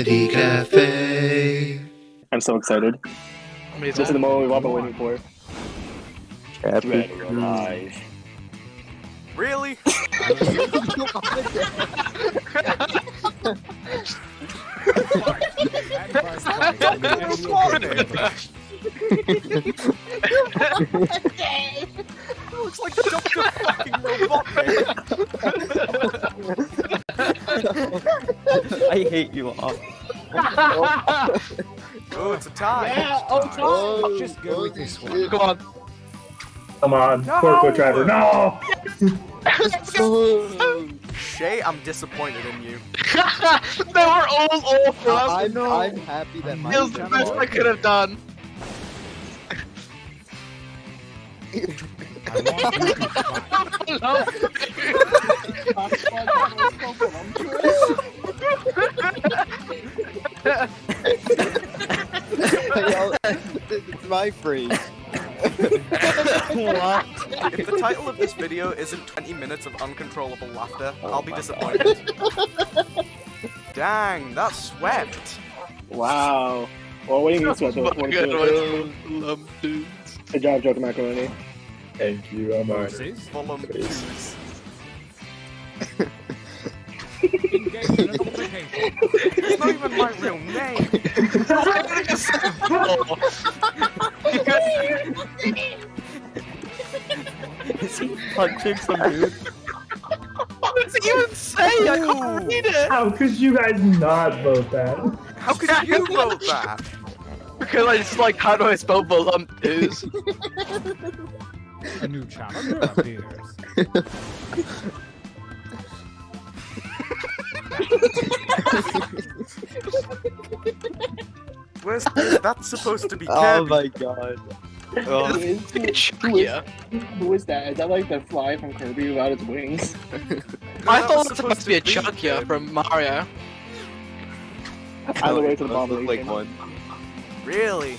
Calamity Cafe. I'm so excited. This is the moment we've all been waiting for. Ready or alive. Really? Looks like Dr. fucking Robotnik. I hate you all. Oh, it's a tie. Yeah, oh, Just go with this one. Come on. Come on, No! forklift driver. No! Shay, I'm disappointed in you. They were all awful. I'm happy that my It was the best I could have done. It's my phrase. What? If the title of this video isn't 20 minutes of uncontrollable laughter, I'll be disappointed. Dang, that swept. Wow. Well, what do you mean sweat? Good job, Joker Macaroni. Thank you, I'm alright. Fulham twos. It's not even my real name. Is he punching some dude? What does he even say? I can't read it. How could you guys not vote that? How could you vote that? Because I just like, how do I spell voluptuous? A new challenger appears. Where's that supposed to be? Oh Kirby? my god. Oh. Who is that? Is that like the fly from Kirby without its wings? I That thought was it was supposed to be a Chuckya from Mario. Either way, it's an It does look like abomination. one. Really?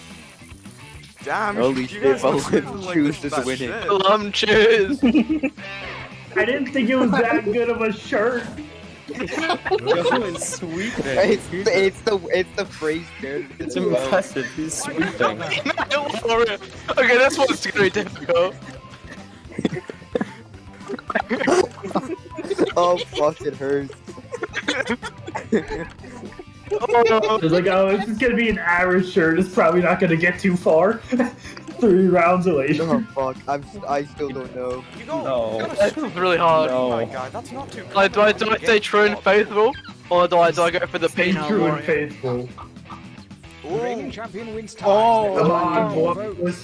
Damn, Holy you shit, guys but must really like choose this to that win it. shit. Voluptuous. I didn't think it was that good of a shirt. Sweet. It's the phrase there. It's impressive. He's sweeping. Okay, this one's gonna be difficult. Oh fuck, it hurts. It's like, oh, this is gonna be an average shirt. It's probably not gonna get too far. 3 rounds away. Oh fuck, I still don't know. You go, No. This is really hard. Oh my god, that's not too Like, do I stay true and faithful, or do I go for the Stay penal true and warrior? faithful. The reigning Ooh, champion wins ties. Come on, Vote.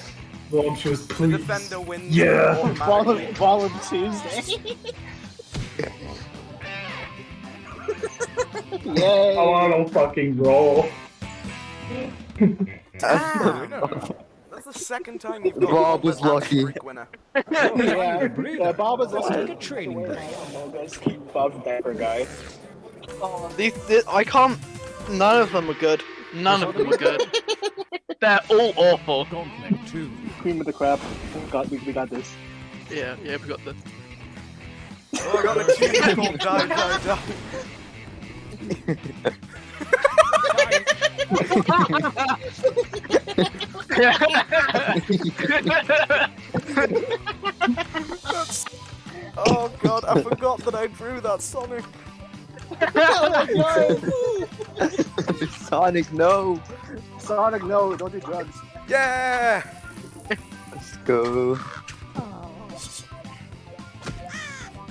voluptuous, the please. defender wins Yeah. automatically. Volley Tuesday. Yay! I want to fucking roll. Damn. That's the second time you've got Bob was that lucky. freak winner. Yeah, Bob is Let's also take a training day. Bob's a dapper guy. I can't. None of them are good. None of them are good. They're all awful. Gauntlet 2. Cream of the crap. We got this. Yeah, we got this. Oh, I got an achievement called Die, Die, Die. Oh god, I forgot that I drew that Sonic. Sonic, no. Sonic, no, don't do drugs. Yeah! Let's go.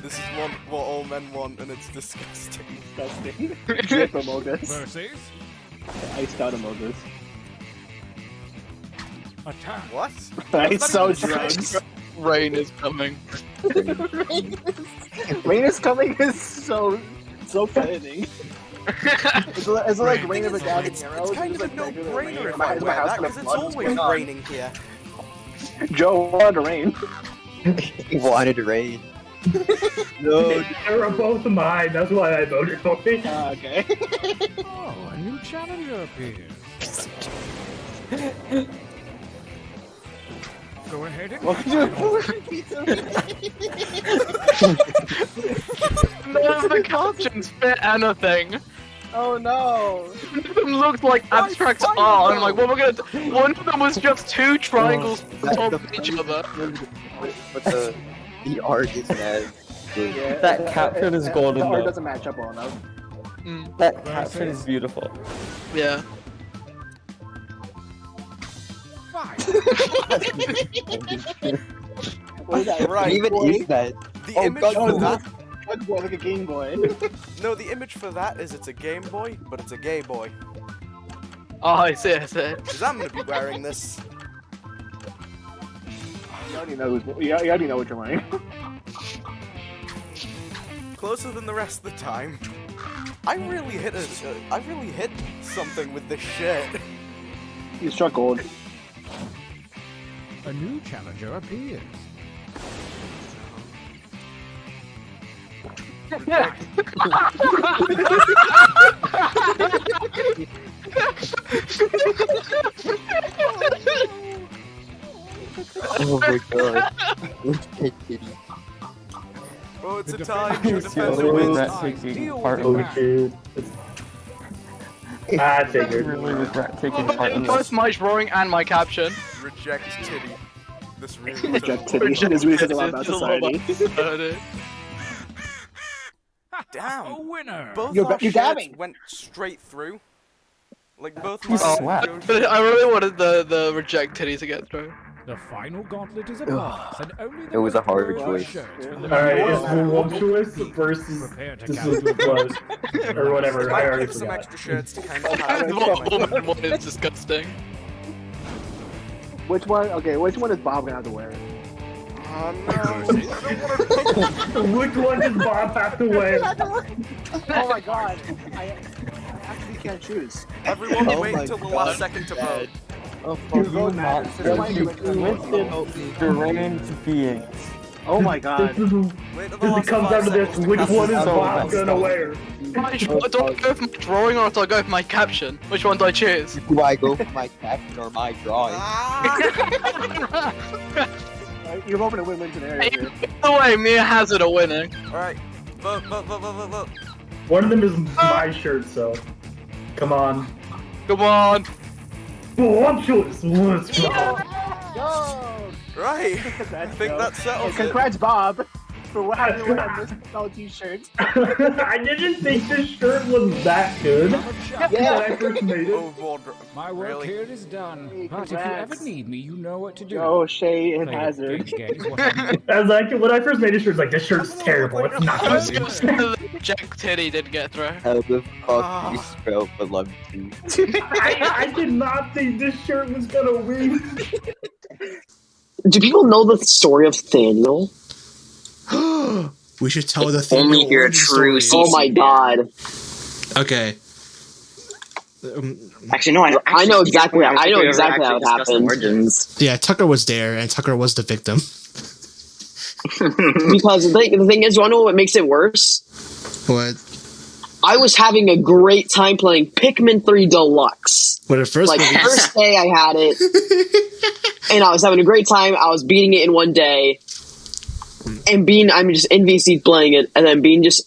This is what all men want, and it's disgusting. Disgusting. Drip Amogus. Versus Iced out Amogus. attack. What? Ice so That's not even drugs. Rain is coming. Rain is coming is so frightening. It's like Rain of a Down It's Heroes. kind of a It's like regular rain, no-brainer if my I wear house that, full of because it's blood. What's always going on? raining here. Joe wanted to rain. He wanted rain. No. They were both mine. That's why I voted for it. Okay. Oh, a new challenger appears. Go ahead and Welcome to None of the captions fit anything. Oh no! One of them looked like abstract art, and I'm like, what am I gonna do? One of them was just two triangles on top of each other. But the art is bad. Yeah, That caption is golden, The art though. doesn't match up well enough. That caption is beautiful. Yeah. Fine. What is that? Right. What even is that? The Oh, image God, for no. that. Bug boy like a Game Boy. No, the image for that is it's a Game Boy, but it's a gay boy. Oh, I see, I see. Because I'm gonna be wearing this. You already know you already know what you're wearing. Closer than the rest of the time. I really hit something with this shit. You struck gold. A new challenger appears. Yeah. Oh my god. Kitty. Oh, it's a tie. True It's defender really wins. regret taking part in Oh this. shit. I I figured. really regret taking part in Both this. my drawing and my caption. Reject titty. This really Reject titty. This really says a lot about society. Damn. A winner. Both You're our you're shirts dabbing. went straight through. Like both You mine slapped. and But Joe's- I really wanted the reject titty to get through. The final gauntlet is upon us, and only the It was a hard most choice. shirts from the Alright, most it's voluptuous versus Prepare to this count is your close. Or whatever, I Might already pick some forgot. extra shirts to kind of Alright, have The woman one is disgusting. Which one? Okay, which one is Bob gonna have to wear? Oh no. I don't wanna Which one does Bob have to wear? Oh my god! I actually can't choose. Everyone Oh wait my until the God. last second to vote. Oh, Your fuck vote you, matters. Matt. That's why You you went to twisted deranged beings. Oh my god. This is Wait till the Because last it comes 5 down to this, seconds to which cast one this is out. Bob gonna wear? Do I go for my drawing or do I go for my caption? Which one do I choose? Do I go for my caption or my drawing? Ah! You're hoping to win-win scenario here. Either way, Mia Hazard are winning. Alright. Vote, vote, vote, vote, vote, vote. One of them is my shirt, so. Come on. Come on. Voluptuous, let's go. Yo! Right. I think that settles it. Congrats, Bob, for having you wear this technology shirt. I didn't think this shirt was that good when I first made it. Overboard. My work Really? here is done. Hey, But if you ever congrats. need me, you know what to do. Yo, Shay and Play Hazard. games, what have you. I was like, when I first made this shirt, I was like, this shirt's terrible. It's not I was good. gonna say the reject titty didn't get through. How the fuck do you spell voluptuous? I did not think this shirt was gonna win. Do people know the story of Thaniel? We should tell the thing. Only hear a true story. Oh my god. Okay. Actually, no, I know exactly. I know exactly how it happened. Origins. Yeah, Tucker was there, and Tucker was the victim. Because the thing is, you wanna know what makes it worse? What? I was having a great time playing Pikmin 3 Deluxe. When it first Like, released. first day I had it, and I was having a great time. I was beating it in one day. And Bean, I'm just in VC playing it, and then Bean just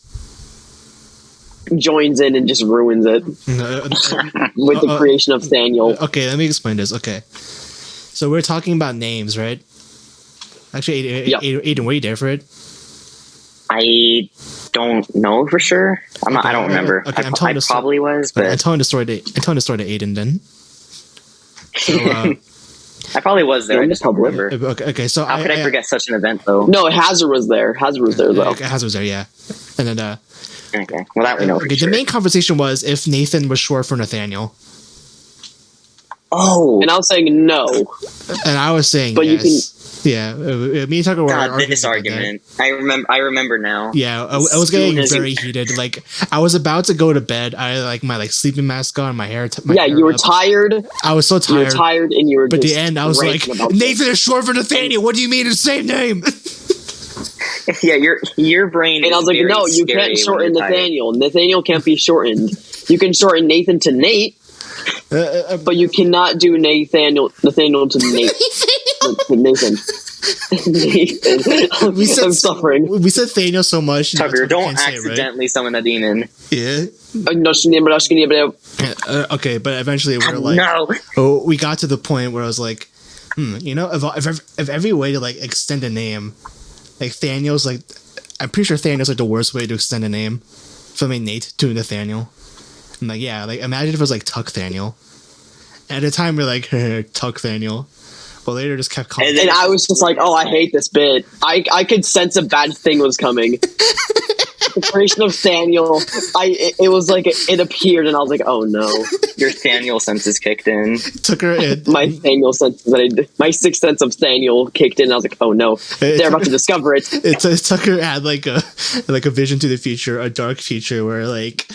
joins in and just ruins it with the creation of Thaniel. Okay, let me explain this. Okay. So we're talking about names, right? Actually, Aiden, were you there for it? I don't know for sure. I don't remember. Okay, I probably was, but I'm telling the story to Aiden then. So, I probably was there. I just don't remember. Okay, so How could I forget such an event, though? No, Hazard was there. Hazard was there, though. Okay, Hazard was there, yeah. And then, okay, well, that we know. okay, the main conversation was if Nathan was short for Nathaniel. Oh, and I was saying no. And I was saying But yes. you can. Yeah, me and Tucker were arguing this about argument. I remember now. Yeah, I was getting very heated. Like I was about to go to bed. I like my sleeping mask on, my hair. You were tired. I was so tired. You were tired, and you were. But at just the end, I was like, Nathan is short for Nathaniel. What do you mean it's the same name? Yeah, your brain. And I was like, no, you can't shorten Nathaniel. Nathaniel can't be shortened. You can shorten Nathan to Nate, but you cannot do Nathaniel to Nate. to Nathan. Nathan, I'm suffering. We said Thaniel so much. Tucker, don't can't say it, right? accidentally summon a demon. Yeah. Okay, but eventually we're like, No. oh, we got to the point where I was like, you know, if every way to like extend a name, like Thaniel's like, I'm pretty sure Thaniel's like the worst way to extend a name. From Nate to Nathaniel. I'm like, yeah, like imagine if it was like Tuck Thaniel. At the time we're like, Tuck Thaniel. But later just kept calling. And I was just like, oh, I hate this bit. I could sense a bad thing was coming. The creation of Thaniel, it was like it appeared, and I was like, oh no. Your Thaniel senses kicked in. My Thaniel senses, my sixth sense of Thaniel kicked in, and I was like, oh no, they're about to discover it. Tucker had like a vision to the future, a dark future where like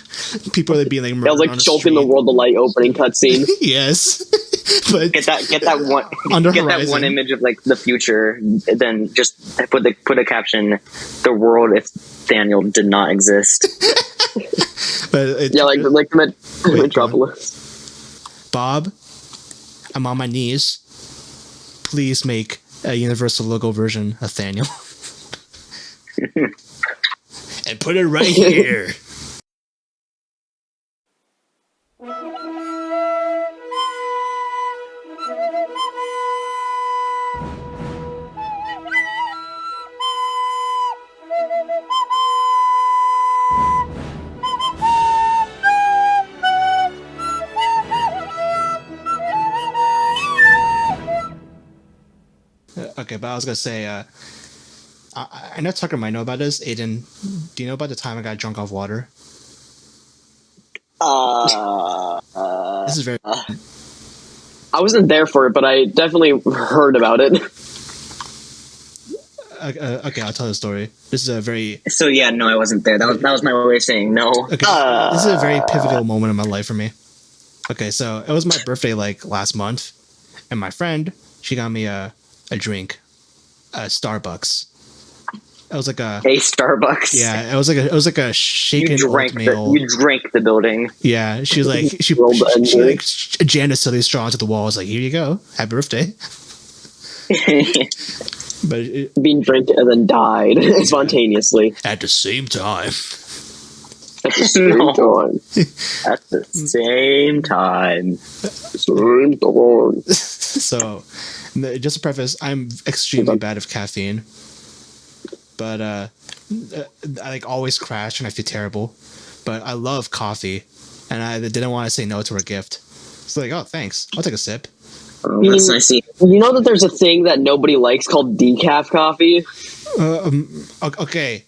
people are being like murdered. It was like choking the world of light opening cutscene. Yes. But get that one image of like the future, then just put a caption: "The world if Thaniel did not exist." But yeah, like Metropolis. Bob, I'm on my knees. Please make a Universal logo version of Thaniel, and put it right here. Okay, but I was gonna say, I know Tucker might know about this. Aiden, do you know about the time I got drunk off water? This is very. I wasn't there for it, but I definitely heard about it. Okay, I'll tell the story. This is a very. So yeah, no, I wasn't there. That was my way of saying no. Okay, this is a very pivotal moment in my life for me. Okay, so it was my birthday like last month, and my friend, she got me a drink, a Starbucks. It was like a Starbucks. Yeah, it was like a shaken oatmeal. You drank the building. Yeah, she was like she like jammed a silly straw into the wall. I was like, here you go, happy birthday. But being drank and then died spontaneously at the same time. At the same time. At the same time. So, just to preface, I'm extremely bad with caffeine. But I like always crash and I feel terrible. But I love coffee, and I didn't want to say no to her gift. So like, oh, thanks. I'll take a sip. Oh, that's nice. You know that there's a thing that nobody likes called decaf coffee? Okay.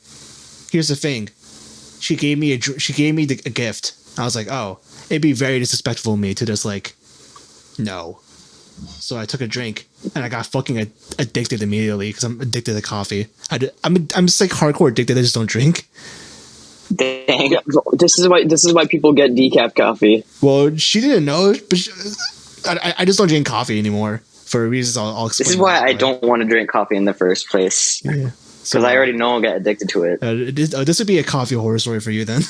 Here's the thing. She gave me a gift. I was like, oh, it'd be very disrespectful of me to just like, no. So I took a drink and I got fucking addicted immediately because I'm addicted to coffee. I'm just like hardcore addicted. I just don't drink. Dang. Yeah, this is why people get decaf coffee. Well, she didn't know, but I just don't drink coffee anymore for reasons I'll explain. This is why I don't want to drink coffee in the first place. Yeah. Because I already know I'll get addicted to it. This would be a coffee horror story for you then.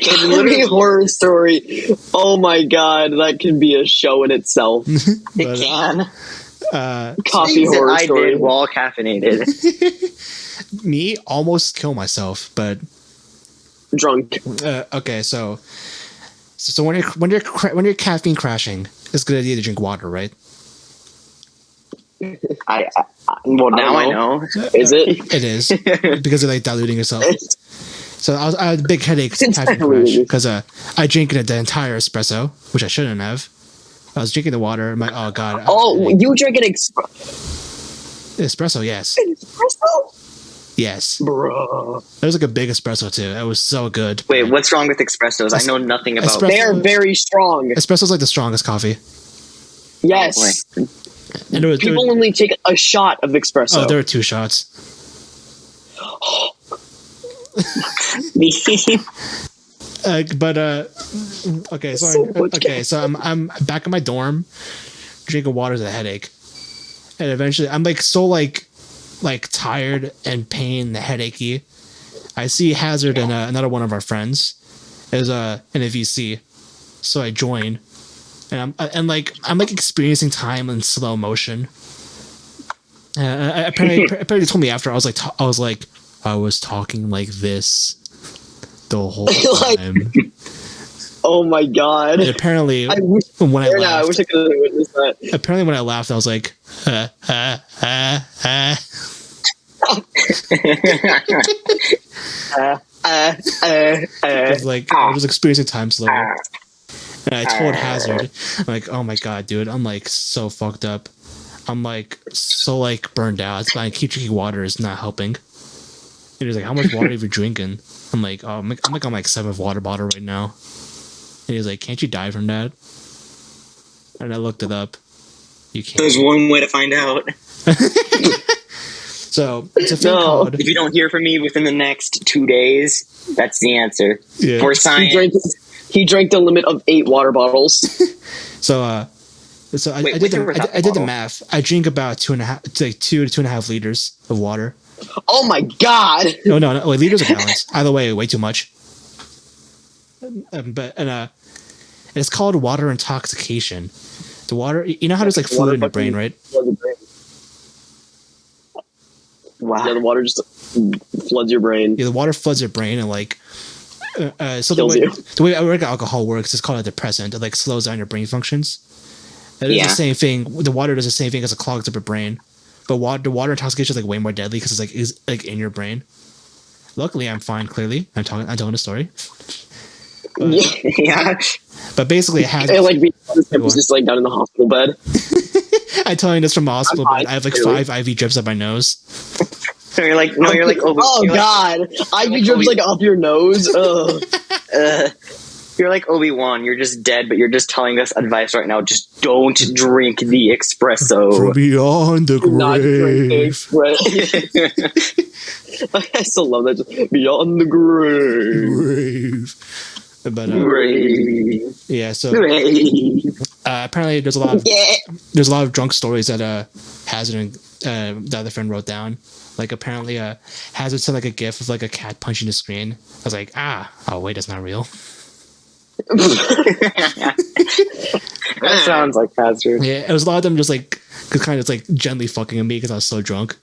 Coffee horror story. Oh my god, that can be a show in itself. It can. Coffee horror story. I did while caffeinated. Me almost kill myself, but drunk. Okay, so when you're caffeine crashing, it's a good idea to drink water, right? Well, now I know. Is it? It is because of like diluting yourself. So I had a big headache caffeine crash because I drank the entire espresso, which I shouldn't have. I was drinking the water. I'm like, oh god. Oh, you drink an espresso? Yes. Espresso? Yes. Bro. It was like a big espresso too. It was so good. Wait, what's wrong with espressos? I know nothing about. They are very strong. Espresso's like the strongest coffee. Yes. And people only take a shot of espresso. Oh, there were 2 shots. Okay, so I'm back in my dorm, drinking water to the headache, and eventually I'm like so like tired and pain, the headachy. I see Hazard and another one of our friends is in a VC, so I join, and I'm experiencing time in slow motion. Apparently told me after I was like I was talking like this the whole time. Oh my god! And apparently, I wish when I laughed, I wish I could have witnessed that. apparently when I laughed, I was like, It's like I was experiencing time slower. And I told Hazard, I'm like, oh my god, dude, I'm like so fucked up. I'm like so like burned out. I keep drinking water, it's not helping. And he's like, how much water have you drinking? I'm like, oh, I'm like on like 7th water bottle right now. And he's like, can't you die from that? And I looked it up. You can't. There's one way to find out. So it's a thing called. If you don't hear from me within the next 2 days, that's the answer. Yeah. For science. He drank the limit of 8 water bottles. So I did the math. I drink about 2 to 2.5 liters of water. Oh my god! No, wait, liters or gallons. Either way, way too much. It's called water intoxication. The water, you know how there's like fluid in your brain, right? Wow. Yeah, the water just floods your brain. Yeah, the water floods your brain and like. So Kills you. the way alcohol works is called a depressant. It like slows down your brain functions. It is the same thing. The water does the same thing as it clogs up your brain, but the water intoxication is like way more deadly because it's like in your brain. Luckily, I'm fine. Clearly, I'm telling a story. Yeah. But basically, it has. Was just like down in the hospital bed. I'm telling this from the hospital bed. I have like 5 IV drips up my nose. You're like oh god, IV drips like up your nose. You're like Obi-Wan. You're just dead, but you're just telling us advice right now. Just don't drink the espresso. From beyond the grave. I still love that. Just beyond the grave. But yeah, so apparently there's a lot of drunk stories that Hazard and the other friend wrote down. Like apparently Hazard sent like a gif of like a cat punching the screen. I was like, oh wait, that's not real. That sounds like Hazard. Yeah, it was a lot of them just like kind of like gently fucking at me because I was so drunk.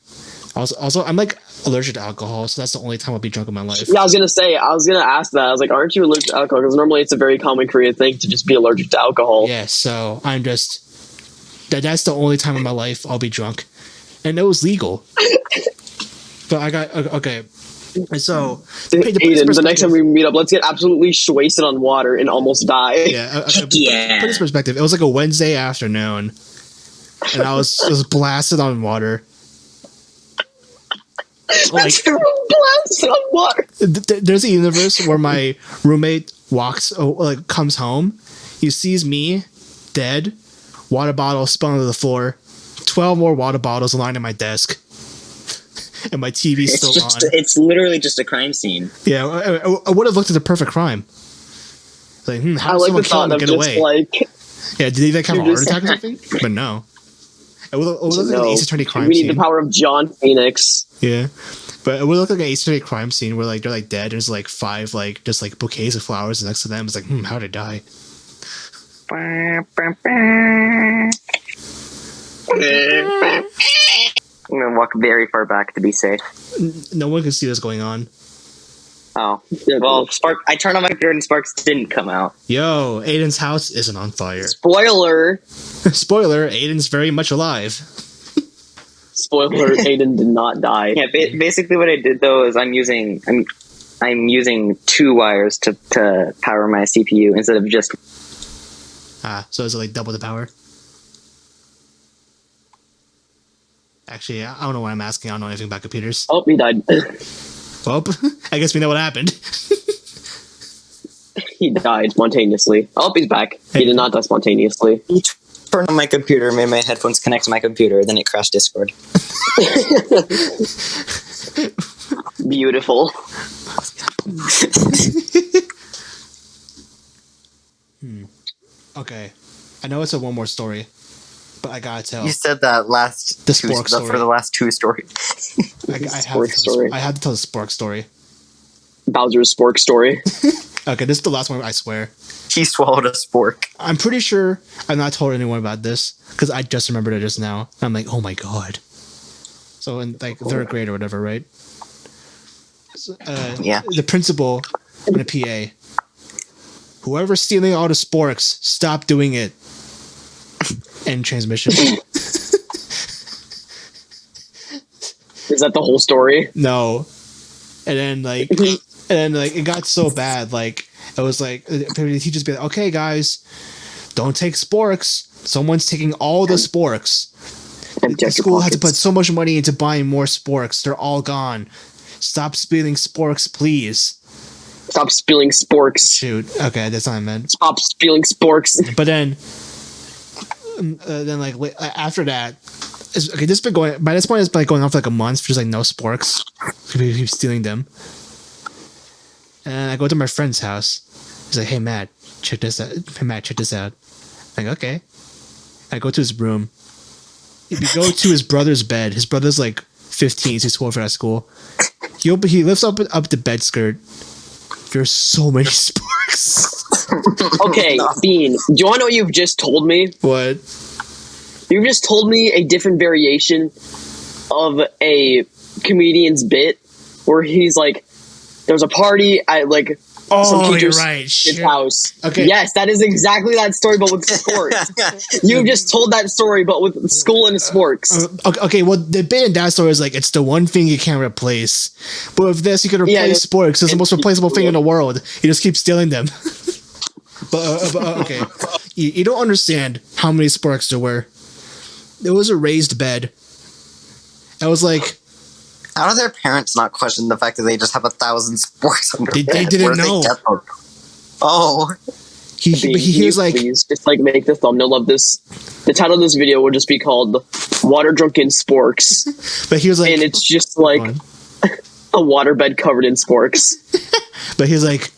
Also, I'm like allergic to alcohol, so that's the only time I'll be drunk in my life. Yeah, I was gonna ask that. I was like, aren't you allergic to alcohol? Because normally it's a very common Korean thing to just be allergic to alcohol. Yeah, so I'm just that's the only time in my life I'll be drunk, and it was legal. But I got okay. And so Aiden, the next time we meet up, let's get absolutely wasted on water and almost die. Yeah, put this perspective. It was like a Wednesday afternoon, and I was blasted on water. Like, blasted on water. There's a universe where my roommate comes home, he sees me dead, water bottle spun onto the floor, 12 more water bottles lying on my desk. And my TV's still on. It's literally just a crime scene. Yeah, I would have looked at the perfect crime. Like, how did someone kill him and get away? Yeah, did he like have a heart attack or something? But no. It would look like an Ace Attorney crime scene. We need the power of John Phoenix. Yeah, but it would look like an Ace Attorney crime scene where like they're like dead. There's like 5 like just like bouquets of flowers next to them. It's like, how did I die? I'm gonna walk very far back to be safe. No one can see what's going on. Oh. Well, I turned on my computer and sparks didn't come out. Yo, Aiden's house isn't on fire. Spoiler! Spoiler, Aiden's very much alive. Spoiler, Aiden did not die. Yeah, basically what I did though is I'm using 2 wires to power my CPU instead of just... So is it like double the power? Actually, I don't know what I'm asking. I don't know anything about computers. Oh, he died. Well, I guess we know what happened. He died spontaneously. Oh, he's back. He did not die spontaneously. He turned on my computer, made my headphones connect to my computer, then it crashed Discord. Beautiful. Okay. I know it's a one more story, but I gotta tell. You said that the Spork story. for the last 2 stories. I had to tell the Spork story. Bowser's Spork story. Okay, this is the last one, I swear. He swallowed a spork. I'm pretty sure I've not told anyone about this, because I just remembered it just now. I'm like, oh my god. So in like third grade or whatever, right? So, Yeah. The principal and the PA. Whoever's stealing all the sporks, stop doing it. End transmission. Is that the whole story? No. And then like it got so bad, like it was like the teachers be like, okay guys, don't take sporks. Someone's taking all the sporks. The school had to put so much money into buying more sporks. They're all gone. Stop stealing sporks, please. Stop spilling sporks. Shoot. Okay, that's not what I meant. Stop spilling sporks. But then like after that, okay, this has been going. By this point, it's been like going on for like a month. Just like no sporks. People keep stealing them. And I go to my friend's house. He's like, "Hey Matt, check this out. Hey Matt, check this out." I'm like, okay. I go to his room. If you go to his brother's bed, his brother's like 15. He's too old for that school. He lifts up the bed skirt. There's so many sporks. Okay, Bean, do you want to know what you've just told me? What? You've just told me a different variation of a comedian's bit where he's like, there's a party at like some teacher's his house. Okay. Yes, that is exactly that story, but with sports. You just told that story, but with school and sports. Okay, well, the bit in that story is like, it's the one thing you can't replace. But with this, you can replace sporks. It's the most replaceable thing in the world. You just keep stealing them. but okay. You don't understand how many sporks there were. There was a raised bed. I was like, how do their parents not question the fact that they just have 1,000 sporks on their They bed? didn't Where do they know. get them? Oh. He was like, please just like make the thumbnail of this. The title of this video will just be called "Water Drunken Sporks." But he was like, and it's just like a waterbed covered in sporks. But he's like,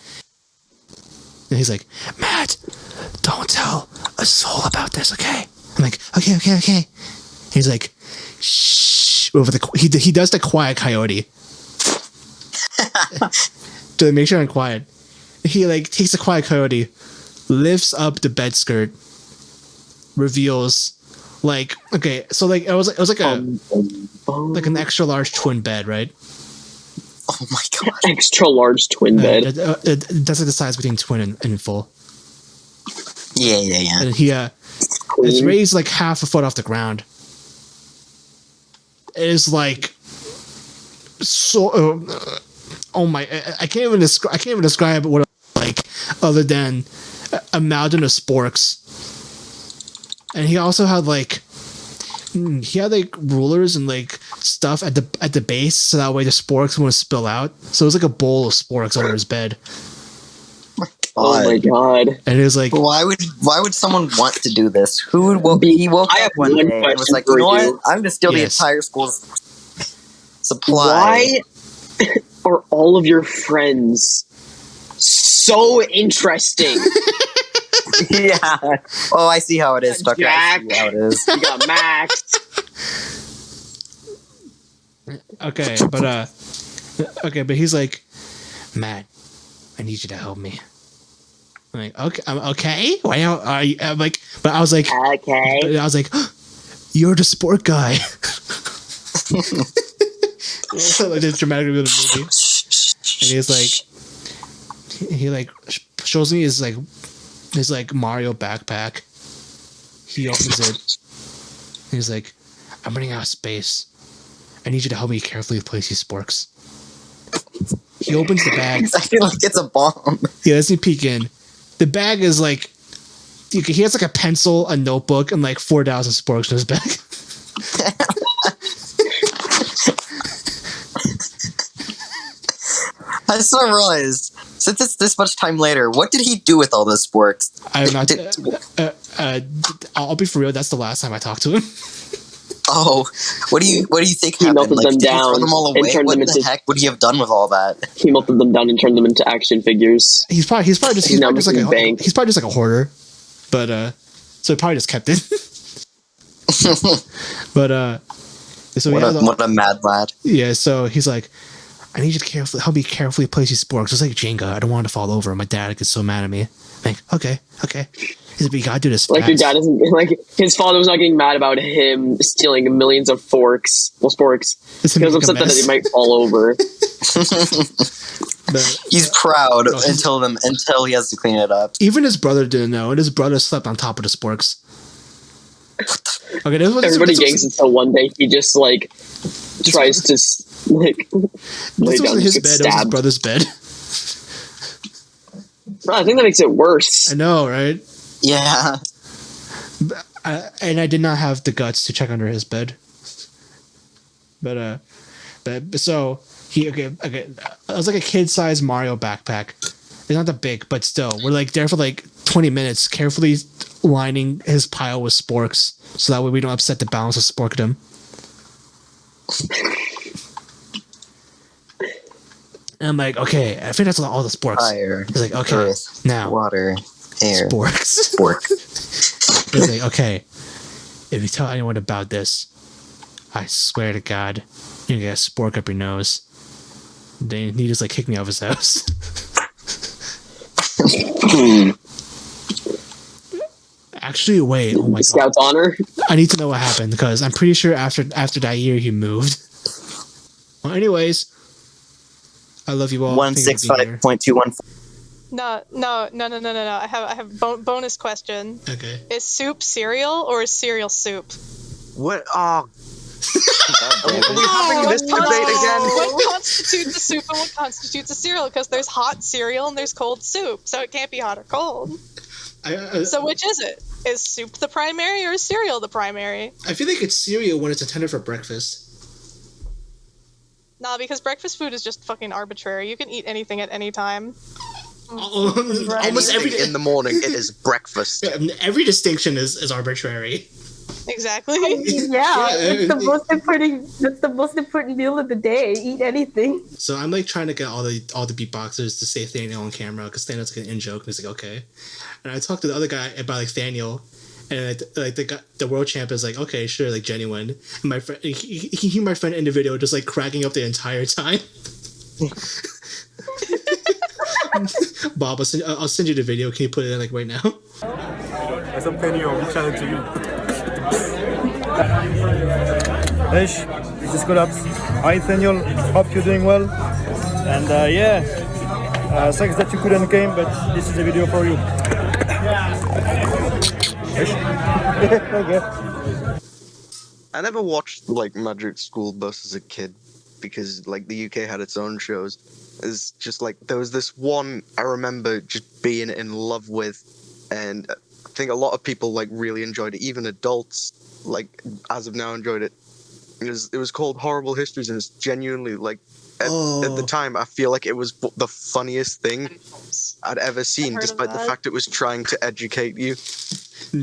Matt, don't tell a soul about this, okay? I'm like, okay. He's like, shh. He does the quiet coyote to make sure I'm quiet. He like takes the quiet coyote, lifts up the bed skirt, reveals like, okay, so like it was like an extra large twin bed, right? Oh my god! Extra large twin bed. That's like the size between twin and full. Yeah. And he it's raised like half a foot off the ground. It is like so. Oh my! I can't even describe what it was like other than a mountain of sporks. And he also had like rulers and like stuff at the base, so that way the sporks wouldn't spill out. So it was like a bowl of sporks under his bed. Oh my god! And it was like, why would someone want to do this? He woke up one day and was like, you know what? I'm gonna steal the entire school's supply. Why are all of your friends so interesting? Yeah. Oh, I see how it is, Tucker. Jack. I see how it is. You got Max. Okay, but he's like, Matt, I need you to help me. I'm like, okay, okay. Why are you? I'm like, but I was like, okay. But I was like, you're the sport guy. Like this dramatic review of the movie, and he's like, he like shows me his like Mario backpack. He opens it. And he's like, I'm running out of space. I need you to help me carefully place these sporks. He opens the bag. I feel like it's a bomb. Yeah, let's see peek in. The bag is like, he has like a pencil, a notebook, and like 4,000 sporks in his bag. I just realized, since it's this much time later, what did he do with all those sporks? I'm not. I'll be for real. That's the last time I talked to him. Oh, what do you think He happened? melted Like, them did he down throw them all and away? turned What them the into- heck would he have done with all that? He melted them down and turned them into action figures. He's probably just like bank. he's probably just like a hoarder, but so he probably just kept it. But so what a mad lad. Yeah, so he's like, I need you to help me carefully place these sporks. It's like Jenga. I don't want it to fall over. My dad gets so mad at me. I'm like, okay. He's like, "You gotta do this Like your fast." dad isn't like his father was not getting mad about him stealing millions of sporks. Doesn't He was make a upset that mess. it might fall over. But He's proud No, he's- until he has to clean it up. even his brother didn't know, and his brother slept on top of the sporks. Okay, Everybody gangs until one day he just like tries to like lay This down wasn't his and bed; get it was his stabbed. brother's bed. I think that makes it worse. I know, right? Yeah. And I did not have the guts to check under his bed. But so okay. It was like a kid-sized Mario backpack. It's not that big, but still, we're like there for like 20 minutes, carefully lining his pile with sporks, so that way we don't upset the balance of sporkdom. And I'm like, okay, I think that's all the sporks. Fire. He's like, okay, Earth. now Water. Air. sporks. Spork. He's like, okay, if you tell anyone about this, I swear to God, you're gonna get a spork up your nose. Then he just like kicked me out of his house. Actually, wait. Oh my God. Scout's honor. I need to know what happened because I'm pretty sure after that year he moved. Well, anyways, I love you all. Thank you for being here. 165.214. No. I have bonus question. Okay. Is soup cereal or is cereal soup? What? Oh. Are we having What this debate again? What constitutes a soup and what constitutes a cereal? Because there's hot cereal and there's cold soup, so it can't be hot or cold. So which is it? Is soup the primary or is cereal the primary? I feel like it's cereal when it's intended for breakfast. Nah, because breakfast food is just fucking arbitrary. You can eat anything at any time. Almost every in the morning, it is breakfast. Every distinction is arbitrary. Exactly. It's the most important. That's the most important meal of the day. Eat anything. So I'm like trying to get all the beatboxers to say Thaniel on camera because Thaniel's like an in joke and he's like okay, and I talked to the other guy about like Thaniel, and like the world champ is like okay sure like genuine. And my friend he my friend in the video just like cracking up the entire time. Bob, I'll send you the video. Can you put it in like right now? As I'm Thaniel, we challenge you. Ish, this is Collapse. Hi Thaniel, hope you're doing well. And sucks that you couldn't came, but this is a video for you. Okay. I never watched like Magic School Bus as a kid because like the UK had its own shows. It's just like there was this one I remember just being in love with, and I think a lot of people like really enjoyed it, even adults like as of now enjoyed it. It was called Horrible Histories, and it's genuinely like at the time I feel like it was the funniest thing I'd ever seen, despite the fact it was trying to educate you.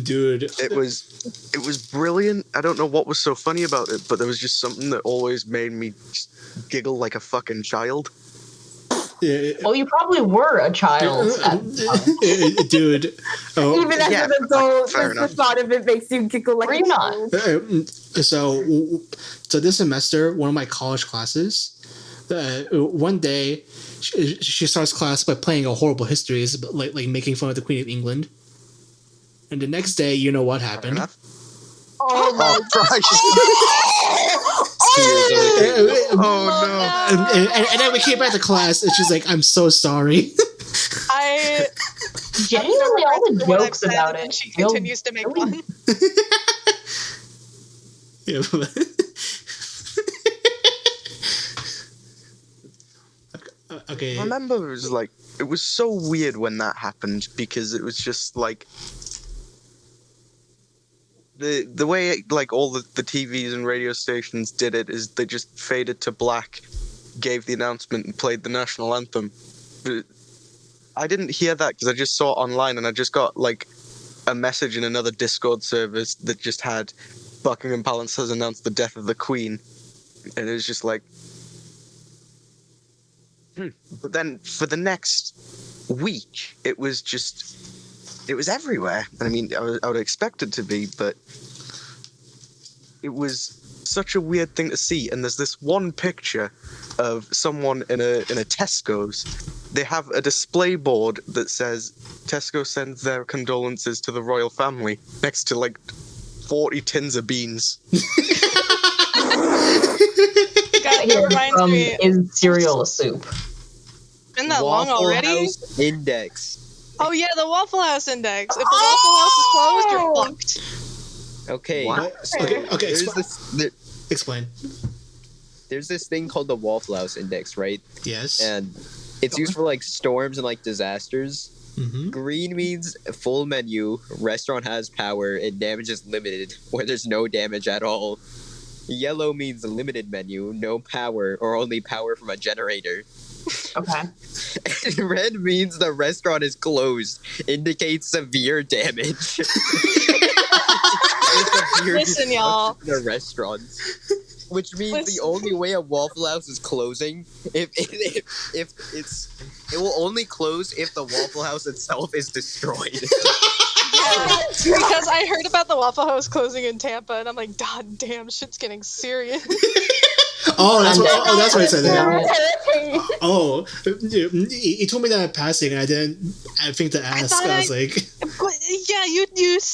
Dude, it was brilliant. I don't know what was so funny about it, but there was just something that always made me just giggle like a fucking child. Yeah. Well, you probably were a child at the time. Dude. Oh. Even as an adult, the thought of it makes you giggle like a child. So this semester, one of my college classes, one day she starts class by playing a Horrible Histories, but like making fun of the Queen of England. And the next day, you know what happened? Oh my And then we came back to class, and she's like, "I'm so sorry." I genuinely all the jokes about it. And she continues to make fun. Yeah, okay. I remember it was so weird when that happened because it was just like the way like all the TVs and radio stations did it is they just faded to black, gave the announcement and played the national anthem. But I didn't hear that because I just saw it online and I just got like a message in another Discord service that just had Buckingham Palace has announced the death of the Queen, and it was just like But then for the next week it was everywhere. I mean, I would expect it to be, but it was such a weird thing to see. And there's this one picture of someone in a Tesco's they have a display board that says Tesco sends their condolences to the royal family next to like 40 tins of beans. reminds me. Is cereal a soup? Been that long already? House Index. Oh yeah, the Waffle House Index. If the Waffle House is closed, you're fucked. Okay. Okay. There's Explain. There's this thing called the Waffle House Index, right? Yes. And it's used for like storms and like disasters. Mm-hmm. Green means full menu, restaurant has power, and damage is limited, where there's no damage at all. Yellow means limited menu, no power, or only power from a generator. Okay. And red means the restaurant is closed, indicates severe damage. Listen, y'all. The restaurants. Which means the only way a Waffle House is closing if it will only close if the Waffle House itself is destroyed. Yeah, because I heard about the Waffle House closing in Tampa, and I'm like, God damn, shit's getting serious. That's what I said there. Oh, he told me that in passing, and I think to ask. I was like, yeah,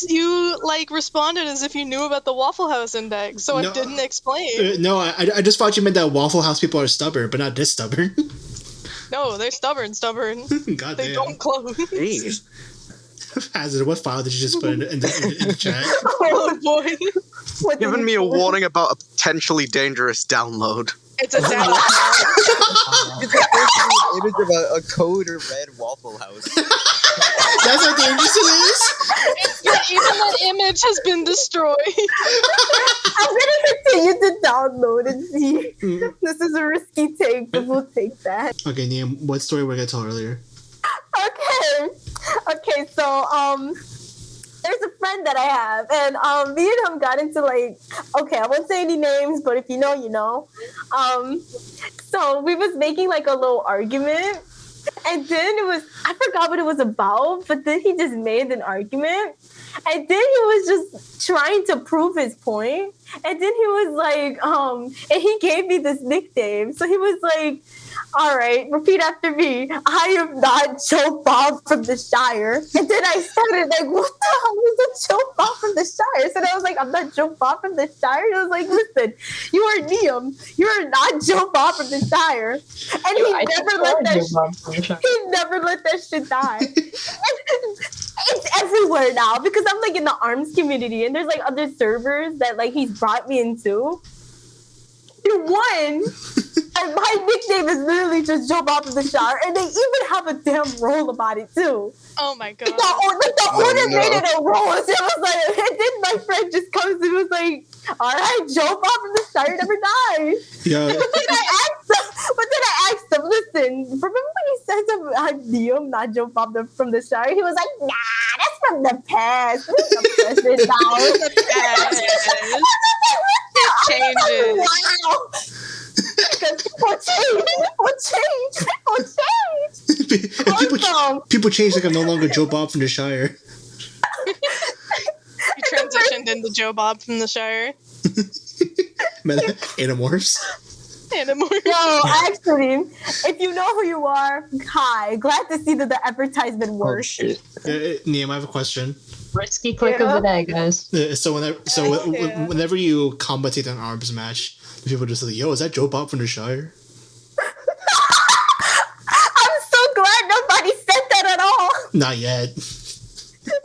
you like responded as if you knew about the Waffle House Index, so I didn't explain. No, I just thought you meant that Waffle House people are stubborn, but not this stubborn. No, they're stubborn. God they damn. don't close. Hazard, what file did you just put in the chat? Oh boy. Giving me a warning about a potentially dangerous download. It's a download. It's an image of a code or red Waffle House. That's how dangerous it is? Even the image has been destroyed. I'm gonna continue to download and see. This is a risky take, but we'll take that. Okay, Niam, what story were we gonna tell earlier? Okay, so there's a friend that I have, and me and him got into I won't say any names, but if you know, you know. So we was making like a little argument, and then I forgot what it was about, but then he just made an argument, and then he was just trying to prove his point, and then he was like, and he gave me this nickname, so he was like, all right, repeat after me. I am not Joe Bob from the Shire. And then I started like, what the hell is a Joe Bob from the Shire? So I was like, I'm not Joe Bob from the Shire. And I was like, listen, you are Niam. You are not Joe Bob from the Shire. And he never let that shit die. It's everywhere now because I'm like in the ARMS community and there's like other servers that like he's brought me into. One, and my nickname is literally just Joe Bob from the Shire, and they even have a damn role about it too. Oh my god! The owner made it a role. So it was like, and then my friend just comes and was like, "All right, Joe Bob from the Shire never dies." Yeah. But then I asked him, "Listen, remember when you said something about Niam, not Joe Bob from the Shire?" He was like, "Nah, that's from the past. That's the present now." The past. It changes. Wow. Because people change like I'm no longer Joe Bob from the Shire. You transitioned into Joe Bob from the Shire. Animorphs. No, actually, if you know who you are, hi. Glad to see that the advertisement works. Oh, shit. Niam, I have a question. Risky click of the day, guys. So whenever you commentate an ARMS match, people just like, yo, is that Joe Bob from the Shire? I'm so glad nobody said that at all. Not yet.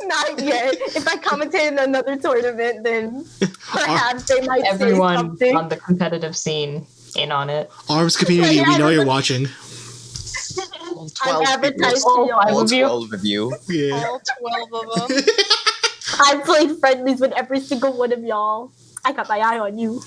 Not yet. If I commentate in another tournament, then perhaps they might say something. On the competitive scene in on it. ARMS community, we know you're watching. 12 advertised all to y'all. 12 of you. Yeah. All 12 of them. I played friendlies with every single one of y'all. I got my eye on you.